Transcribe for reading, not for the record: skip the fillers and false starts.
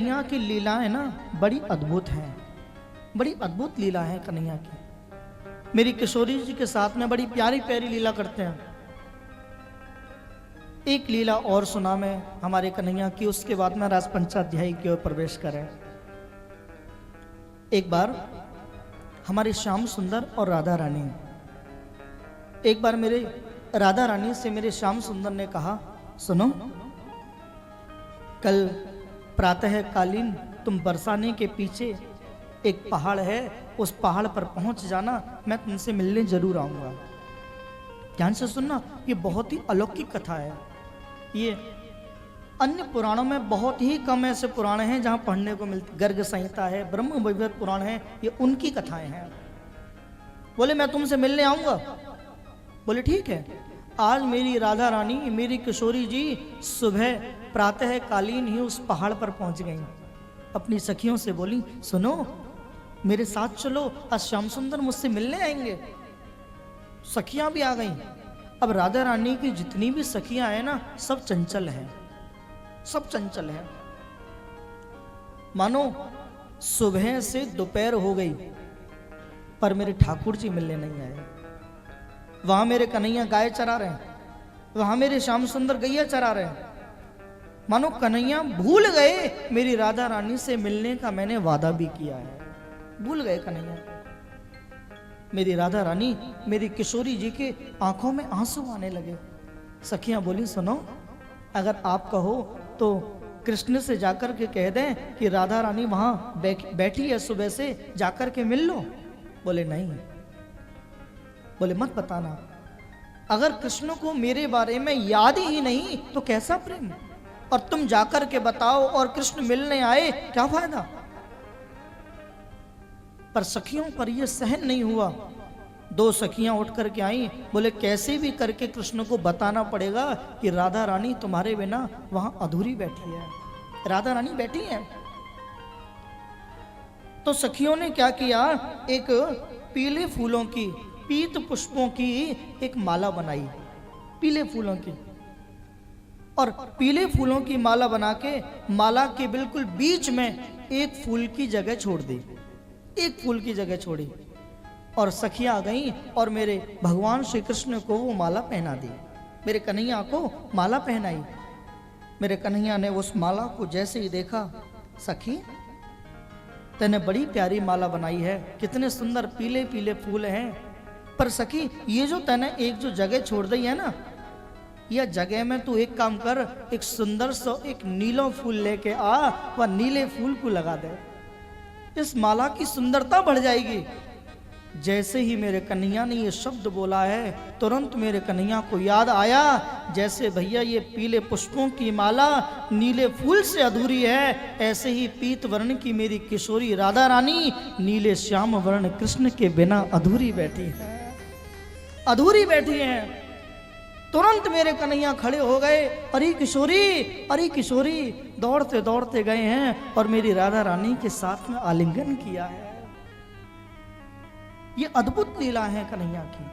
कन्हैया की लीलाएं ना बड़ी अद्भुत हैं, बड़ी अद्भुत लीला है कन्हैया की। मेरी किशोरी जी के साथ में बड़ी प्यारी प्यारी लीला करते हैं। एक लीला और सुना मैं हमारे कन्हैया की, उसके बाद में रास पंचाध्यायी की ओर प्रवेश करें। एक बार हमारे श्याम सुंदर और राधा रानी, एक बार मेरे राधा रानी से मेरे श्याम सुंदर ने कहा, सुनो कल प्रातः कालीन तुम बरसाने के पीछे एक पहाड़ है, उस पहाड़ पर पहुंच जाना, मैं तुमसे मिलने जरूर आऊंगा। ध्यान से सुनना, ये बहुत ही अलौकिक कथा है। ये अन्य पुराणों में बहुत ही कम ऐसे पुराण हैं जहां पढ़ने को मिलती। गर्ग संहिता है, ब्रह्म वैवर्त पुराण है, ये उनकी कथाएं हैं। बोले मैं तुमसे मिलने आऊंगा। बोले ठीक है। आज मेरी राधा रानी, मेरी किशोरी जी सुबह प्रातः कालीन ही उस पहाड़ पर पहुंच गई। अपनी सखियों से बोली, सुनो मेरे साथ चलो, आज श्याम सुंदर मुझसे मिलने आएंगे। सखियां भी आ गईं। अब राधा रानी की जितनी भी सखियां हैं ना, सब चंचल हैं, सब चंचल हैं। मानो सुबह से दोपहर हो गई पर मेरे ठाकुर जी मिलने नहीं आए। वहां मेरे कन्हैया गाय चरा रहे हैं, वहां मेरे श्याम सुंदर गैया चरा रहे हैं। मानो कन्हैया भूल गए मेरी राधा रानी से मिलने का मैंने वादा भी किया है। भूल गए कन्हैया। मेरी राधा रानी, मेरी किशोरी जी के आंखों में आंसू आने लगे। सखियां बोली, सुनो अगर आप कहो तो कृष्ण से जाकर के कह दें कि राधा रानी वहां बैठी है, सुबह से जाकर के मिल लो। बोले नहीं, बोले मत बताना। अगर कृष्ण को मेरे बारे में याद ही नहीं तो कैसा प्रेम। और तुम जाकर के बताओ और कृष्ण मिलने आए, क्या फायदा। पर सखियों पर यह सहन नहीं हुआ। दो सखियां उठ करके आई। बोले कैसे भी करके कृष्ण को बताना पड़ेगा कि राधा रानी तुम्हारे बिना वहां अधूरी बैठी है, राधा रानी बैठी है। तो सखियों ने क्या किया, एक पीले फूलों की, पीत पुष्पों की एक माला बनाई, पीले फूलों की। और पीले फूलों की माला बना के माला के बिल्कुल बीच में एक फूल की जगह छोड़ दी, एक फूल की जगह छोड़ी। और सखियां आ गईं और मेरे भगवान श्री कृष्ण को वो माला पहना दी, मेरे कन्हैया को माला पहनाई। मेरे कन्हैया ने उस माला को जैसे ही देखा, सखी तूने बड़ी प्यारी माला बनाई है, कितने सुंदर पीले पीले फूल हैं। पर सखी ये जो तूने एक जो जगह छोड़ दी है ना, यह जगह में तू एक काम कर, एक सुंदर सा एक नीला फूल लेके आ, वह नीले फूल को लगा दे, इस माला की सुंदरता बढ़ जाएगी। जैसे ही मेरे कन्हैया ने ये शब्द बोला है, तुरंत मेरे कन्हैया को याद आया, जैसे भैया ये पीले पुष्पों की माला नीले फूल से अधूरी है, ऐसे ही पीत वर्ण की मेरी किशोरी राधा रानी नीले श्याम वर्ण कृष्ण के बिना अधूरी बैठी है, अधूरी बैठी है। तुरंत मेरे कन्हैया खड़े हो गए। अरे किशोरी, अरे किशोरी, दौड़ते दौड़ते गए हैं और मेरी राधा रानी के साथ में आलिंगन किया है। ये अद्भुत लीला है कन्हैया की।